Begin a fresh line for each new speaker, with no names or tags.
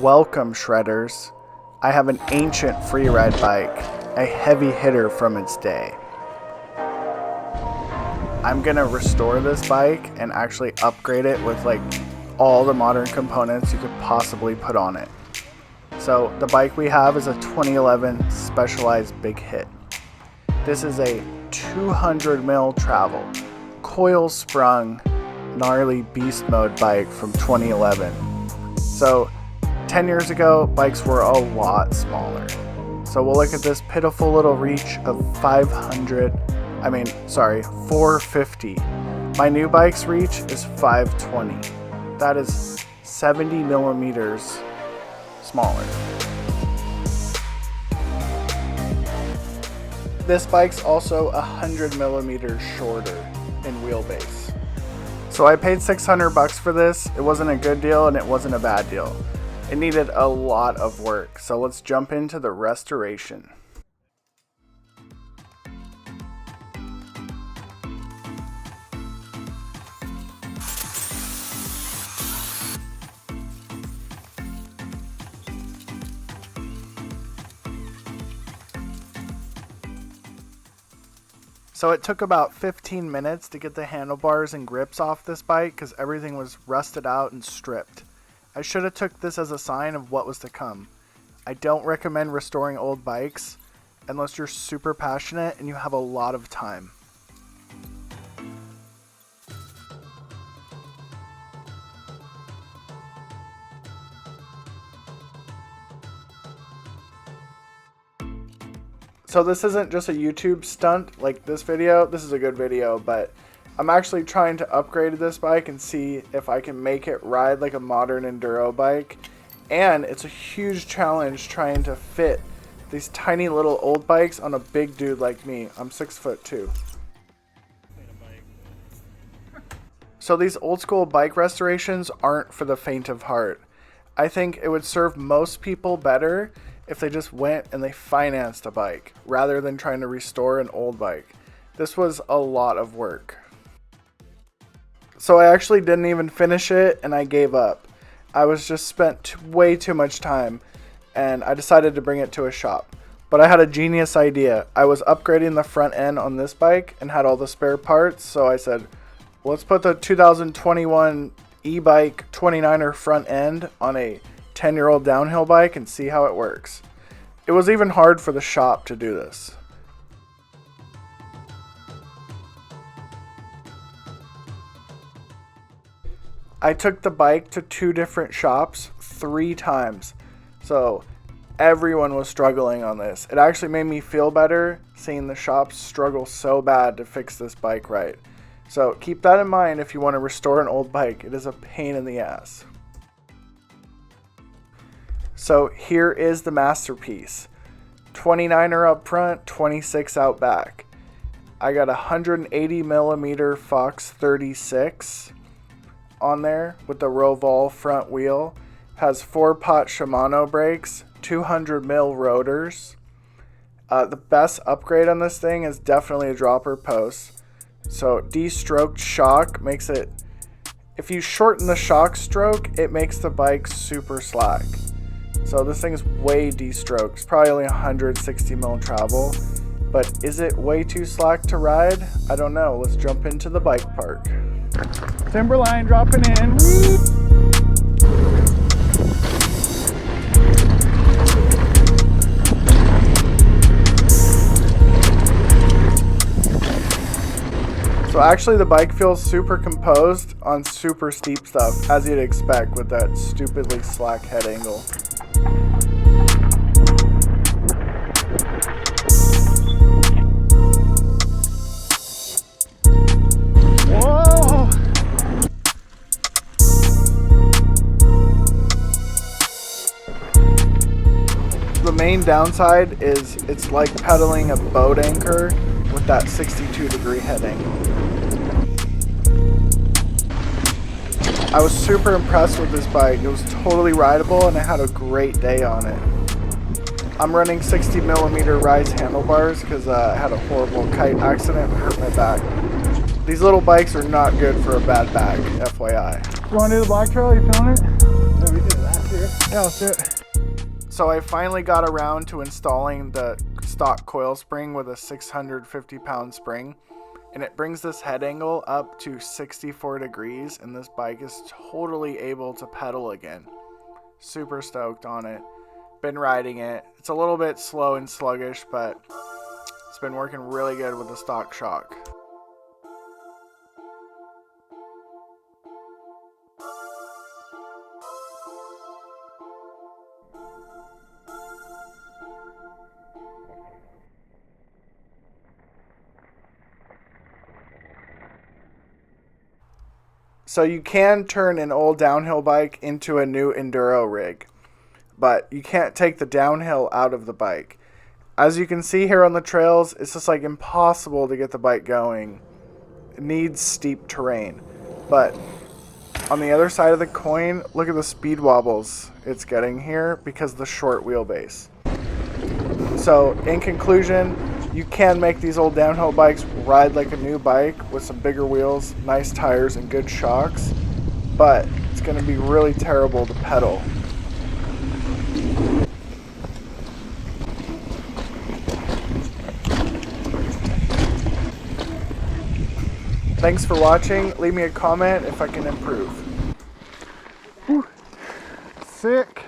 Welcome, Shredders. I have an ancient freeride bike, a heavy hitter from its day. I'm gonna restore this bike and actually upgrade it with all the modern components you could possibly put on it. So the bike we have is a 2011 Specialized Big Hit. This is a 200 mil travel, coil sprung, gnarly beast mode bike from 2011. So 10 years ago, bikes were a lot smaller. So we'll look at this pitiful little reach of 450. My new bike's reach is 520. That is 70 millimeters smaller. This bike's also 100 millimeters shorter in wheelbase. So I paid $600 for this. It wasn't a good deal and it wasn't a bad deal. It needed a lot of work, so let's jump into the restoration. So it took about 15 minutes to get the handlebars and grips off this bike because everything was rusted out and stripped. I should have took this as a sign of what was to come. I don't recommend restoring old bikes unless you're super passionate and you have a lot of time. So this isn't just a YouTube stunt like this video. This is a good video, but I'm actually trying to upgrade this bike and see if I can make it ride like a modern enduro bike. And it's a huge challenge trying to fit these tiny little old bikes on a big dude like me. I'm 6'2". So these old school bike restorations aren't for the faint of heart. I think it would serve most people better if they just went and they financed a bike rather than trying to restore an old bike. This was a lot of work. So I actually didn't even finish it and I gave up. I was just spent way too much time and I decided to bring it to a shop. But I had a genius idea. I was upgrading the front end on this bike and had all the spare parts, so I said, well, let's put the 2021 e-bike 29er front end on a 10-year-old downhill bike and see how it works. It was even hard for the shop to do this. I took the bike to 2 different shops 3 times. So everyone was struggling on this. It actually made me feel better seeing the shops struggle so bad to fix this bike right. So keep that in mind if you want to restore an old bike. It is a pain in the ass. So here is the masterpiece. 29er up front, 26 out back. I got a 180 millimeter Fox 36 on there with the Roval front wheel. Has 4-pot Shimano brakes, 200 mil rotors. The best upgrade on this thing is definitely a dropper post. So de-stroked shock makes it, if you shorten the shock stroke, it makes the bike super slack. So this thing is way de-stroked. It's probably only 160 mil travel, but is it way too slack to ride? I don't know. Let's jump into the bike park. Timberline dropping in. So actually the bike feels super composed on super steep stuff, as you'd expect with that stupidly slack head angle. Whoa! The main downside is it's like pedaling a boat anchor with that 62-degree head angle. I was super impressed with this bike. It was totally rideable and I had a great day on it. I'm running 60 millimeter rise handlebars because I had a horrible kite accident and hurt my back. These little bikes are not good for a bad back, FYI. You want to do the black trail? Are you feeling it?
Yeah, we did it last Yeah, let's do it.
So I finally got around to installing the stock coil spring with a 650 pound spring, and it brings this head angle up to 64 degrees, and this bike is totally able to pedal again. Super stoked on it. Been riding it. It's a little bit slow and sluggish, but it's been working really good with the stock shock. So you can turn an old downhill bike into a new enduro rig, but you can't take the downhill out of the bike. As you can see here on the trails, it's just like impossible to get the bike going. It needs steep terrain. But on the other side of the coin, look at the speed wobbles it's getting here because of the short wheelbase. So in conclusion, you can make these old downhill bikes ride like a new bike with some bigger wheels, nice tires, and good shocks, but it's going to be really terrible to pedal. Thanks for watching. Leave me a comment if I can improve.
Whew. Sick.